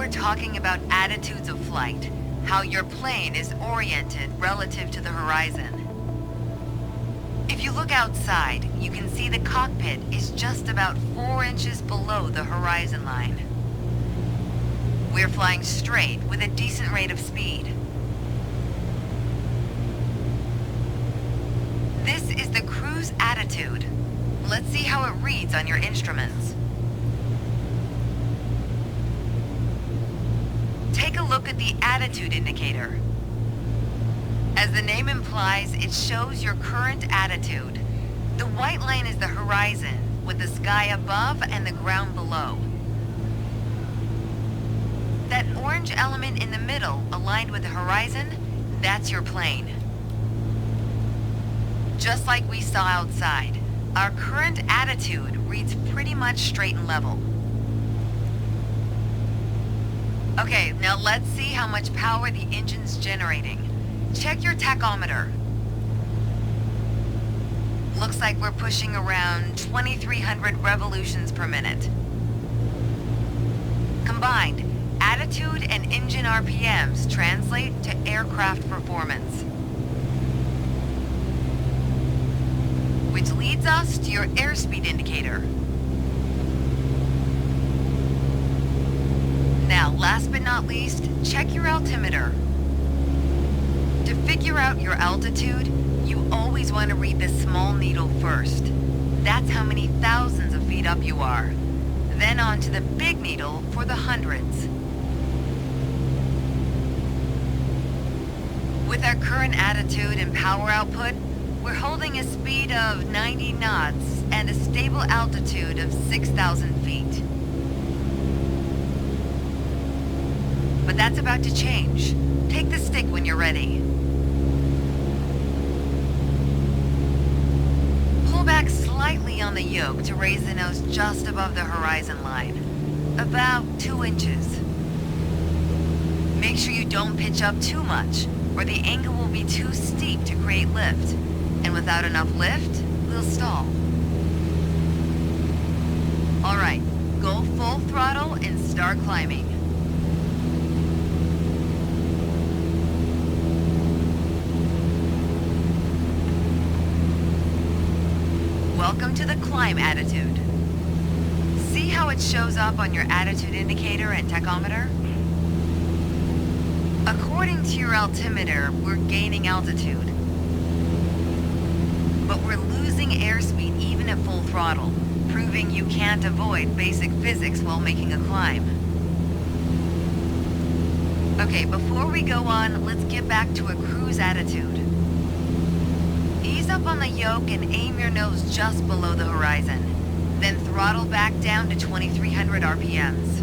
we're talking about attitudes of flight, how your plane is oriented relative to the horizon. If you look outside, you can see the cockpit is just about 4 inches below the horizon line. We're flying straight with a decent rate of speed. This is the cruise attitude. Let's see how it reads on your instruments. Take a look at the attitude indicator. As the name implies, it shows your current attitude. The white line is the horizon, with the sky above and the ground below. That orange element in the middle, aligned with the horizon, that's your plane. Just like we saw outside, our current attitude reads pretty much straight and level. Okay, now let's see how much power the engine's generating. Check your tachometer. Looks like we're pushing around 2,300 revolutions per minute. Combined, attitude and engine RPMs translate to aircraft performance. Which leads us to your airspeed indicator. Now, last but not least, check your altimeter. To figure out your altitude, you always want to read the small needle first. That's how many thousands of feet up you are. Then on to the big needle for the hundreds. With our current attitude and power output, we're holding a speed of 90 knots and a stable altitude of 6,000 feet. But that's about to change. Take the stick when you're ready. Pull back slightly on the yoke to raise the nose just above the horizon line. About 2 inches. Make sure you don't pitch up too much, or the angle will be too steep to create lift. And without enough lift, we'll stall. Alright, go full throttle and start climbing. Welcome to the climb attitude. See how it shows up on your attitude indicator and tachometer? According to your altimeter, we're gaining altitude. But we're losing airspeed even at full throttle, proving you can't avoid basic physics while making a climb. Okay, before we go on, let's get back to a cruise attitude. Ease up on the yoke and aim your nose just below the horizon. Then throttle back down to 2,300 RPMs.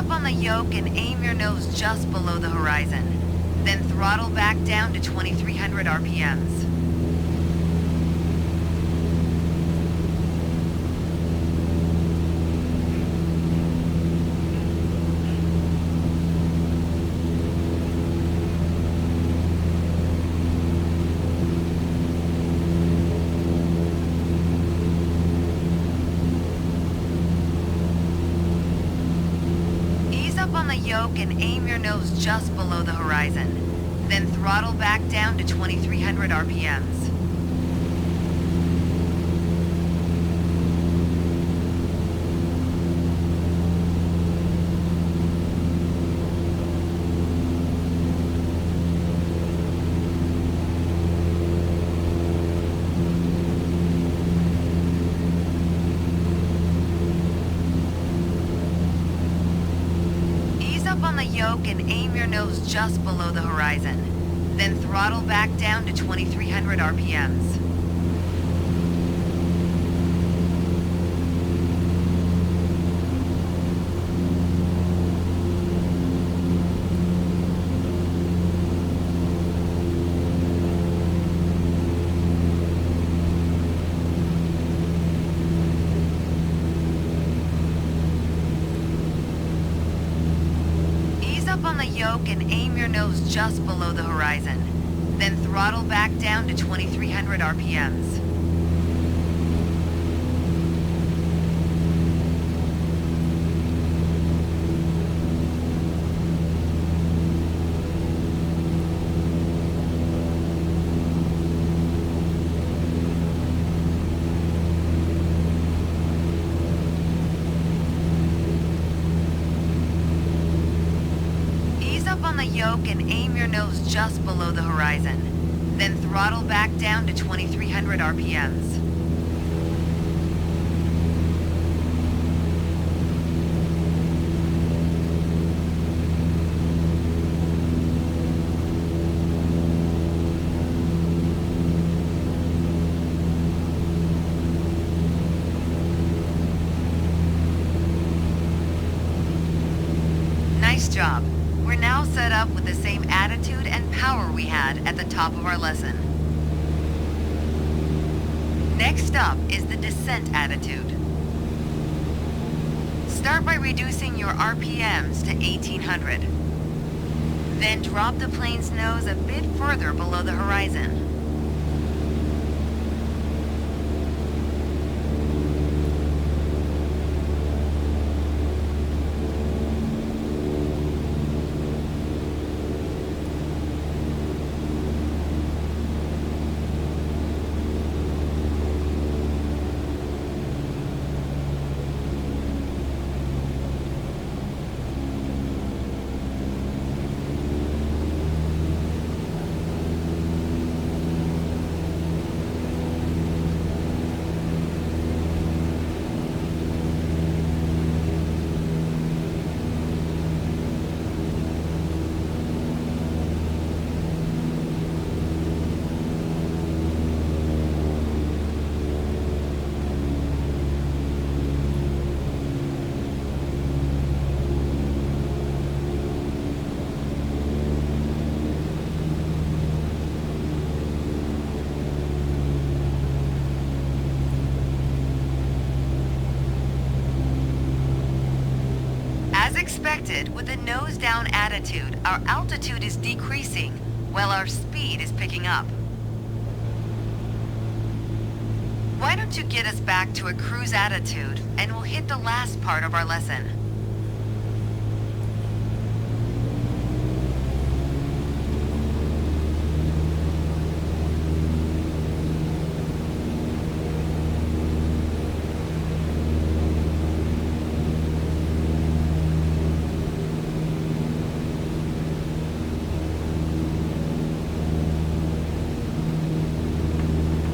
On the yoke and aim your nose just below the horizon. Then throttle back down to 2,300 RPMs. On the yoke and aim your nose just below the horizon. Then throttle back down to 2,300 RPMs. On the yoke and aim your nose just below the horizon. Then throttle back down to 2,300 RPMs. on the yoke and aim your nose just below the horizon. Then throttle back down to 2300 RPMs. Up on the yoke and aim your nose just below the horizon. Then throttle back down to 2300 RPMs. Nice job. We're now set up with the same attitude and power we had at the top of our lesson. Next up is the descent attitude. Start by reducing your RPMs to 1800. Then drop the plane's nose a bit further below the horizon. As expected, with a nose-down attitude, our altitude is decreasing, while our speed is picking up. Why don't you get us back to a cruise attitude, and we'll hit the last part of our lesson.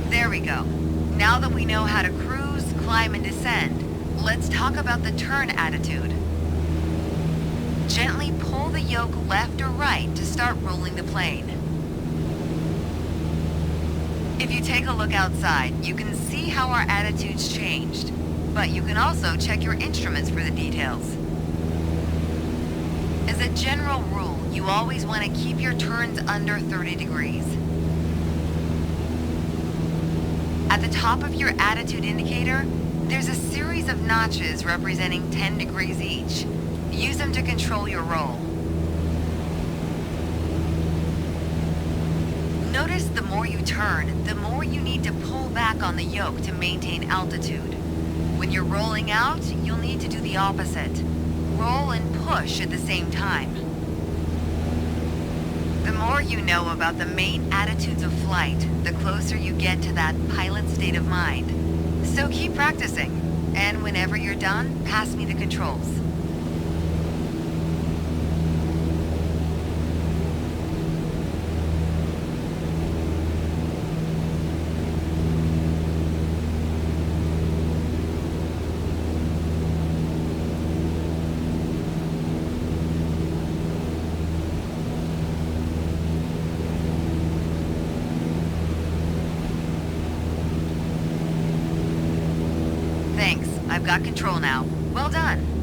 There we go. Now that we know how to cruise, climb, and descend, let's talk about the turn attitude. Gently pull the yoke left or right to start rolling the plane. If you take a look outside, you can see how our attitude's changed, but you can also check your instruments for the details. As a general rule, you always want to keep your turns under 30 degrees. At the top of your attitude indicator, there's a series of notches representing 10 degrees each. Use them to control your roll. Notice the more you turn, the more you need to pull back on the yoke to maintain altitude. When you're rolling out, you'll need to do the opposite. Roll and push at the same time. The more you know about the main attitudes of flight, the closer you get to that pilot state of mind. So keep practicing, and whenever you're done, pass me the controls. Thanks. I've got control now. Well done.